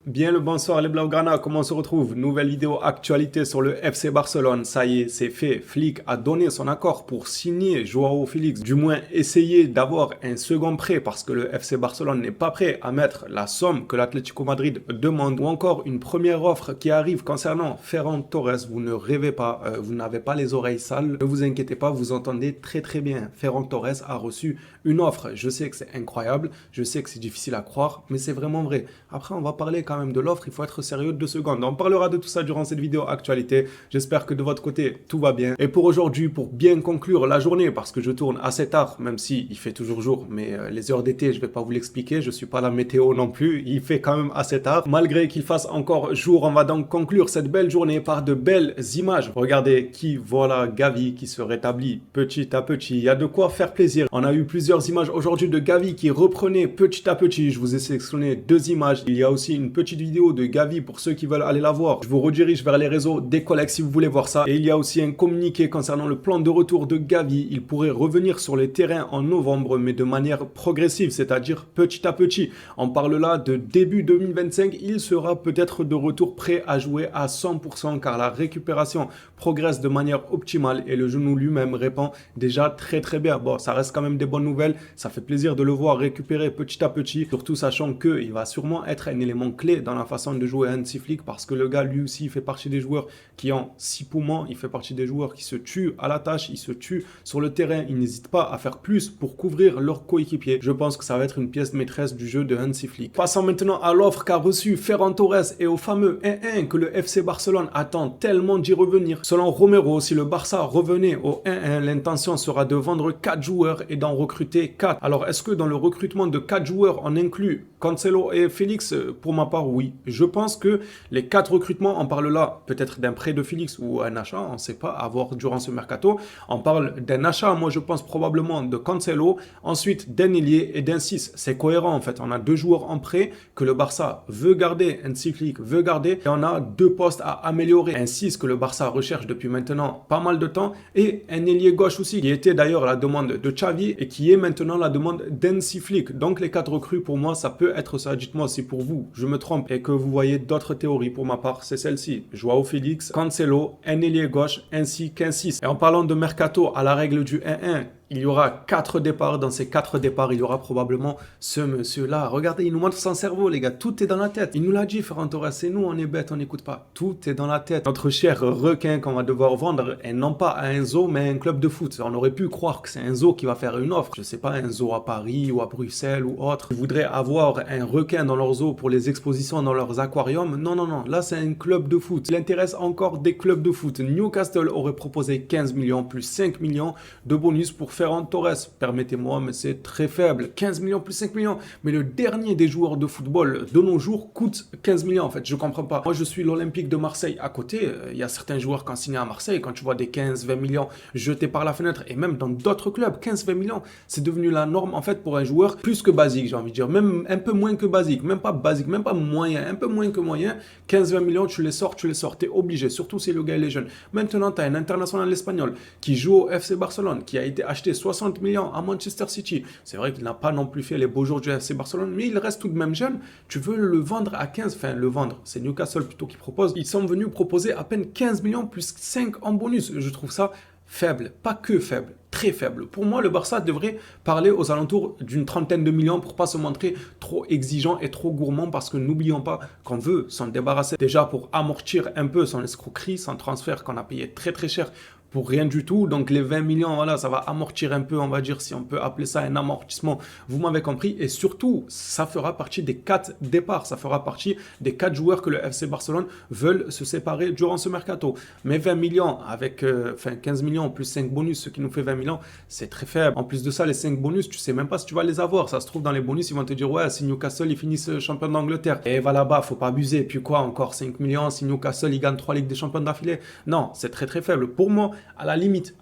Bien le bonsoir les Blaugrana, comment on se retrouve? Nouvelle vidéo actualité sur le FC Barcelone. Ça y est, c'est fait. Flick a donné son accord pour signer Joao Félix. Du moins, essayer d'avoir un second prêt parce que le FC Barcelone n'est pas prêt à mettre la somme que l'Atlético Madrid demande. Ou encore une première offre qui arrive concernant Ferran Torres. Vous ne rêvez pas, vous n'avez pas les oreilles sales. Ne vous inquiétez pas, vous entendez très très bien. Ferran Torres a reçu une offre. Je sais que c'est incroyable, je sais que c'est difficile à croire, mais c'est vraiment vrai. Après, on va parler quand même de l'offre, il faut être sérieux 2 secondes. On parlera de tout ça durant cette vidéo actualité. J'espère que de votre côté, tout va bien. Et pour aujourd'hui, pour bien conclure la journée, parce que je tourne assez tard, même si il fait toujours jour, mais les heures d'été, je vais pas vous l'expliquer, je suis pas la météo non plus, il fait quand même assez tard. Malgré qu'il fasse encore jour, on va donc conclure cette belle journée par de belles images. Regardez qui, voilà, Gavi qui se rétablit petit à petit. Il y a de quoi faire plaisir. On a eu plusieurs images aujourd'hui de Gavi qui reprenait petit à petit. Je vous ai sélectionné 2 images. Il y a aussi une petite vidéo de Gavi pour ceux qui veulent aller la voir. Je vous redirige vers les réseaux des collègues si vous voulez voir ça. Et il y a aussi un communiqué concernant le plan de retour de Gavi. Il pourrait revenir sur les terrains en novembre, mais de manière progressive, c'est-à-dire petit à petit. On parle là de début 2025. Il sera peut-être de retour prêt à jouer à 100% car la récupération progresse de manière optimale et le genou lui-même répond déjà très très bien. Bon, ça reste quand même des bonnes nouvelles. Ça fait plaisir de le voir récupérer petit à petit, surtout sachant qu'il va sûrement être un élément clé dans la façon de jouer Hansi Flick parce que le gars lui aussi fait partie des joueurs qui ont 6 poumons, il fait partie des joueurs qui se tuent à la tâche, il se tue sur le terrain, il n'hésite pas à faire plus pour couvrir leurs coéquipiers. Je pense que ça va être une pièce maîtresse du jeu de Hansi Flick. Passons maintenant à l'offre qu'a reçu Ferran Torres et au fameux 1-1 que le FC Barcelone attend tellement d'y revenir. Selon Romero, si le Barça revenait au 1-1, l'intention sera de vendre 4 joueurs et d'en recruter 4. Alors est-ce que dans le recrutement de 4 joueurs on inclut Cancelo et Félix? Pour ma part, oui. Je pense que les 4 recrutements, on parle là peut-être d'un prêt de Félix ou un achat, on ne sait pas, à voir durant ce mercato. On parle d'un achat, moi je pense probablement de Cancelo, ensuite d'un ailier et d'un 6. C'est cohérent en fait. On a 2 joueurs en prêt que le Barça veut garder, un Flick veut garder, et on a 2 postes à améliorer. Un 6 que le Barça recherche depuis maintenant pas mal de temps et un ailier gauche aussi qui était d'ailleurs la demande de Xavi et qui est maintenant la demande d'Hansi Flick. Donc les 4 recrues pour moi ça peut être ça. Dites-moi si pour vous je me trompe et que vous voyez d'autres théories. Pour ma part c'est celle-ci. Joao Félix, Cancelo, un ailier gauche ainsi qu'un 6. Et en parlant de mercato à la règle du 1-1, il y aura 4 départs. Dans ces 4 départs, il y aura probablement ce monsieur-là. Regardez, il nous montre son cerveau, les gars. Tout est dans la tête. Il nous l'a dit, Ferran Torres. C'est nous, on est bêtes, on n'écoute pas. Tout est dans la tête. Notre cher requin qu'on va devoir vendre, et non pas à un zoo, mais à un club de foot. On aurait pu croire que c'est un zoo qui va faire une offre. Je sais pas, un zoo à Paris ou à Bruxelles ou autre. Ils voudraient avoir un requin dans leur zoo pour les expositions dans leurs aquariums. Non, non, non. Là, c'est un club de foot. Il intéresse encore des clubs de foot. Newcastle aurait proposé 15 millions plus 5 millions de bonus pour Ferran Torres, permettez-moi, mais c'est très faible. 15 millions plus 5 millions. Mais le dernier des joueurs de football de nos jours coûte 15 millions en fait. Je comprends pas. Moi, je suis l'Olympique de Marseille à côté. Il y a certains joueurs qui ont signé à Marseille. Quand tu vois des 15-20 millions jetés par la fenêtre et même dans d'autres clubs, 15-20 millions, c'est devenu la norme en fait pour un joueur plus que basique, j'ai envie de dire. Même un peu moins que basique. Même pas basique, même pas moyen. Un peu moins que moyen. 15-20 millions, tu les sors. T'es obligé. Surtout si le gars il est jeune. Maintenant, tu as un international espagnol qui joue au FC Barcelone, qui a été acheté 60 millions à Manchester City. C'est vrai qu'il n'a pas non plus fait les beaux jours du FC Barcelone, mais il reste tout de même jeune. Tu veux le vendre à 15, enfin le vendre, c'est Newcastle plutôt qui propose. Ils sont venus proposer à peine 15 millions plus 5 en bonus. Je trouve ça faible, pas que faible, très faible. Pour moi, le Barça devrait parler aux alentours d'une 30aine de millions pour pas se montrer trop exigeant et trop gourmand parce que n'oublions pas qu'on veut s'en débarrasser déjà pour amortir un peu son escroquerie, son transfert qu'on a payé très très cher pour rien du tout. Donc les 20 millions, voilà, ça va amortir un peu, on va dire, si on peut appeler ça un amortissement. Vous m'avez compris. Et surtout, ça fera partie des 4 départs. Ça fera partie des 4 joueurs que le FC Barcelone veulent se séparer durant ce mercato. Mais 20 millions avec 15 millions plus 5 bonus, ce qui nous fait 20 millions, c'est très faible. En plus de ça, les 5 bonus, tu sais même pas si tu vas les avoir. Ça se trouve dans les bonus, ils vont te dire, ouais, si Newcastle, ils finissent champion d'Angleterre. Et va là-bas, faut pas abuser. Puis quoi, encore 5 millions si Newcastle, ils gagnent 3 Ligues des Champions d'affilée. Non, c'est très très faible. Pour moi, à la limite,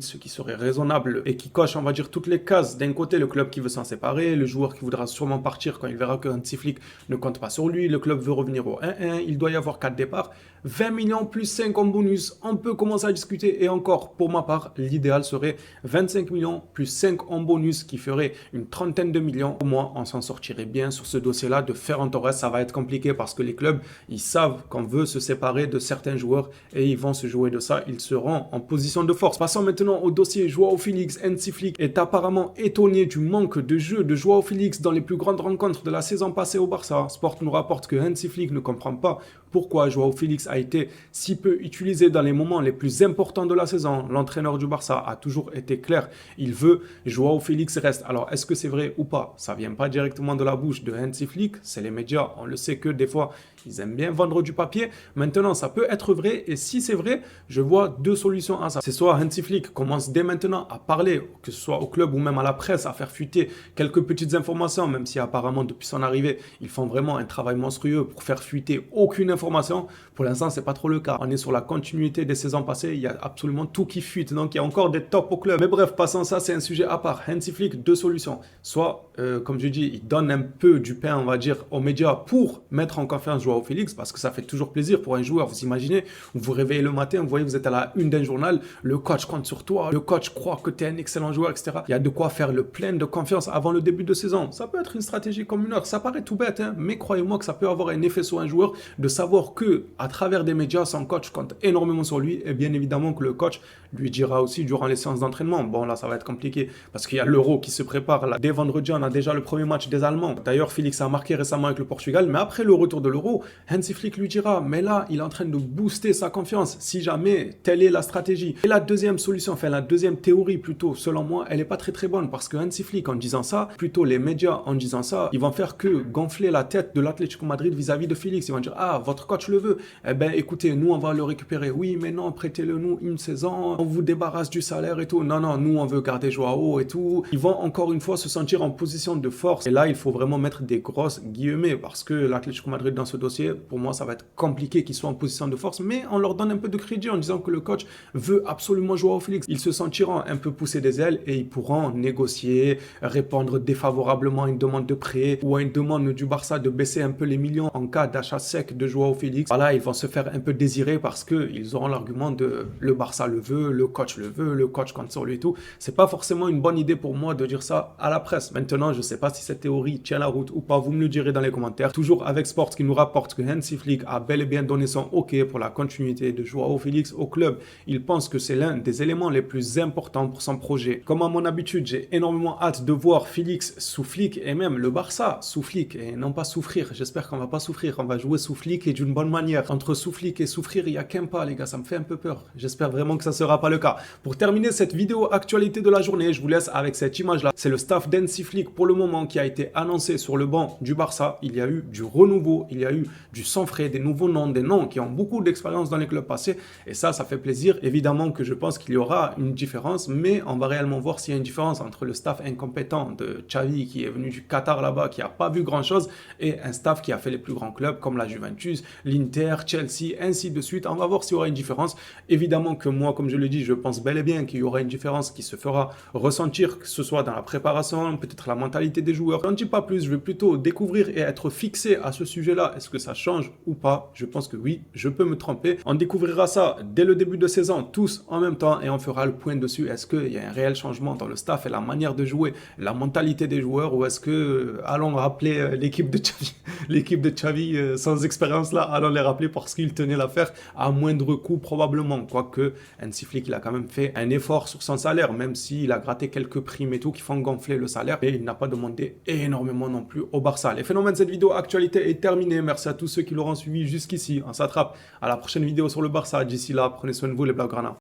ce qui serait raisonnable et qui coche, on va dire, toutes les cases. D'un côté, le club qui veut s'en séparer, le joueur qui voudra sûrement partir quand il verra que Hansi Flick ne compte pas sur lui, le club veut revenir au 1-1, il doit y avoir 4 départs, 20 millions plus 5 en bonus, on peut commencer à discuter. Et encore, pour ma part, l'idéal serait 25 millions plus 5 en bonus qui ferait une trentaine de millions. Au moins, on s'en sortirait bien sur ce dossier-là. De Ferran Torres, ça va être compliqué parce que les clubs, ils savent qu'on veut se séparer de certains joueurs et ils vont se jouer de ça. Ils seront en position de force. Passons maintenant au dossier Joao Félix. Hansi Flick est apparemment étonné du manque de jeu de Joao Félix dans les plus grandes rencontres de la saison passée au Barça. Sport nous rapporte que Hansi Flick ne comprend pas pourquoi Joao Félix a été si peu utilisé dans les moments les plus importants de la saison. L'entraîneur du Barça a toujours été clair. Il veut Joao Félix reste. Alors, est-ce que c'est vrai ou pas? Ça vient pas directement de la bouche de Hansi Flick. C'est les médias. On le sait que des fois, ils aiment bien vendre du papier. Maintenant, ça peut être vrai. Et si c'est vrai, je vois deux solutions à ça. C'est soit Hansi Flick commence dès maintenant à parler, que ce soit au club ou même à la presse, à faire fuiter quelques petites informations, même si apparemment, depuis son arrivée, ils font vraiment un travail monstrueux pour faire fuiter aucune information. Pour l'instant, c'est pas trop le cas. On est sur la continuité des saisons passées. Il y a absolument tout qui fuite. Donc, il y a encore des tops au club. Mais bref, passons ça, c'est un sujet à part. Hansi Flick, deux solutions. Soit, comme je dis, il donne un peu du pain, on va dire, aux médias pour mettre en confiance Joao Félix, parce que ça fait toujours plaisir pour un joueur. Vous imaginez, vous vous réveillez le matin, vous voyez, vous êtes à la une d'un journal, le coach compte sur toi, le coach croit que tu es un excellent joueur, etc. Il y a de quoi faire le plein de confiance avant le début de saison. Ça peut être une stratégie comme une autre. Ça paraît tout bête, hein, mais croyez-moi que ça peut avoir un effet sur un joueur de savoir que à travers des médias, son coach compte énormément sur lui et bien évidemment que le coach lui dira aussi durant les séances d'entraînement. Bon, là, ça va être compliqué parce qu'il y a l'Euro qui se prépare. Là, dès vendredi, on a déjà le premier match des Allemands. D'ailleurs, Félix a marqué récemment avec le Portugal, mais après le retour de l'Euro, Hansi Flick lui dira, mais là, il est en train de booster sa confiance, si jamais telle est la stratégie. Et la deuxième solution, enfin la deuxième théorie plutôt, selon moi, elle n'est pas très bonne parce que Hansi Flick, en disant ça, plutôt les médias en disant ça, ils vont faire que gonfler la tête de l'Atlético Madrid vis-à-vis de Félix. Ils vont dire, ah, votre coach le veut. Eh ben, écoutez, nous, on va le récupérer. Oui, mais non, prêtez-le nous une saison. On vous débarrasse du salaire et tout. Non, non, nous, on veut garder Joao et tout. Ils vont encore une fois se sentir en position de force. Et là, il faut vraiment mettre des grosses guillemets parce que l'Atlético Madrid, dans ce dossier, pour moi, ça va être compliqué qu'ils soient en position de force. Mais on leur donne un peu de crédit en disant que le coach veut absolument Joao Félix. Ils se sentiront un peu poussés des ailes et ils pourront négocier, répondre défavorablement à une demande de prêt ou à une demande du Barça de baisser un peu les millions en cas d'achat sec de Joao Félix. Voilà, ils vont se faire un peu désirer parce qu'ils auront l'argument de le Barça le veut, le coach compte sur lui et tout. C'est pas forcément une bonne idée pour moi de dire ça à la presse. Maintenant, je sais pas si cette théorie tient la route ou pas, vous me le direz dans les commentaires. Toujours avec Sport qui nous rapporte que Hansi Flick a bel et bien donné son OK pour la continuité de Joao Félix au club. Il pense que c'est l'un des éléments les plus importants pour son projet. Comme à mon habitude, j'ai énormément hâte de voir Félix sous Flick et même le Barça sous Flick et non pas souffrir. J'espère qu'on va pas souffrir, on va jouer sous Flick et d'une bonne manière. Entre sous Flick et souffrir, il n'y a qu'un pas, les gars, ça me fait un peu peur. J'espère vraiment que ça sera pas le cas. Pour terminer cette vidéo actualité de la journée, je vous laisse avec cette image-là. C'est le staff d'Hansi Flick pour le moment qui a été annoncé sur le banc du Barça. Il y a eu du renouveau, il y a eu du sang frais, des nouveaux noms, des noms qui ont beaucoup d'expérience dans les clubs passés. Et ça fait plaisir. Évidemment que je pense qu'il y aura une différence, mais on va réellement voir s'il y a une différence entre le staff incompétent de Xavi qui est venu du Qatar là-bas, qui n'a pas vu grand-chose, et un staff qui a fait les plus grands clubs comme la Juventus, l'Inter, Chelsea, ainsi de suite. On va voir s'il y aura une différence. Évidemment que moi, comme je le dis, je pense bel et bien qu'il y aura une différence qui se fera ressentir, que ce soit dans la préparation, peut-être la mentalité des joueurs. Je n'en dis pas plus, je vais plutôt découvrir et être fixé à ce sujet-là. Est-ce que ça change ou pas? Je pense que oui, je peux me tromper. On découvrira ça dès le début de saison, tous en même temps, et on fera le point dessus. Est-ce qu'il y a un réel changement dans le staff et la manière de jouer, la mentalité des joueurs, ou est-ce que, allons rappeler l'équipe de Xavi sans expérience là, allons les rappeler parce qu'ils tenaient l'affaire à moindre coût probablement, quoique Hansi Flick il a quand même fait un effort sur son salaire, même s'il a gratté quelques primes et tout qui font gonfler le salaire, et il n'a pas demandé énormément non plus au Barça. Les phénomènes de cette vidéo actualité est terminé. Merci à tous ceux qui l'auront suivi jusqu'ici. On s'attrape à la prochaine vidéo sur le Barça. D'ici là, prenez soin de vous les Blaugrana.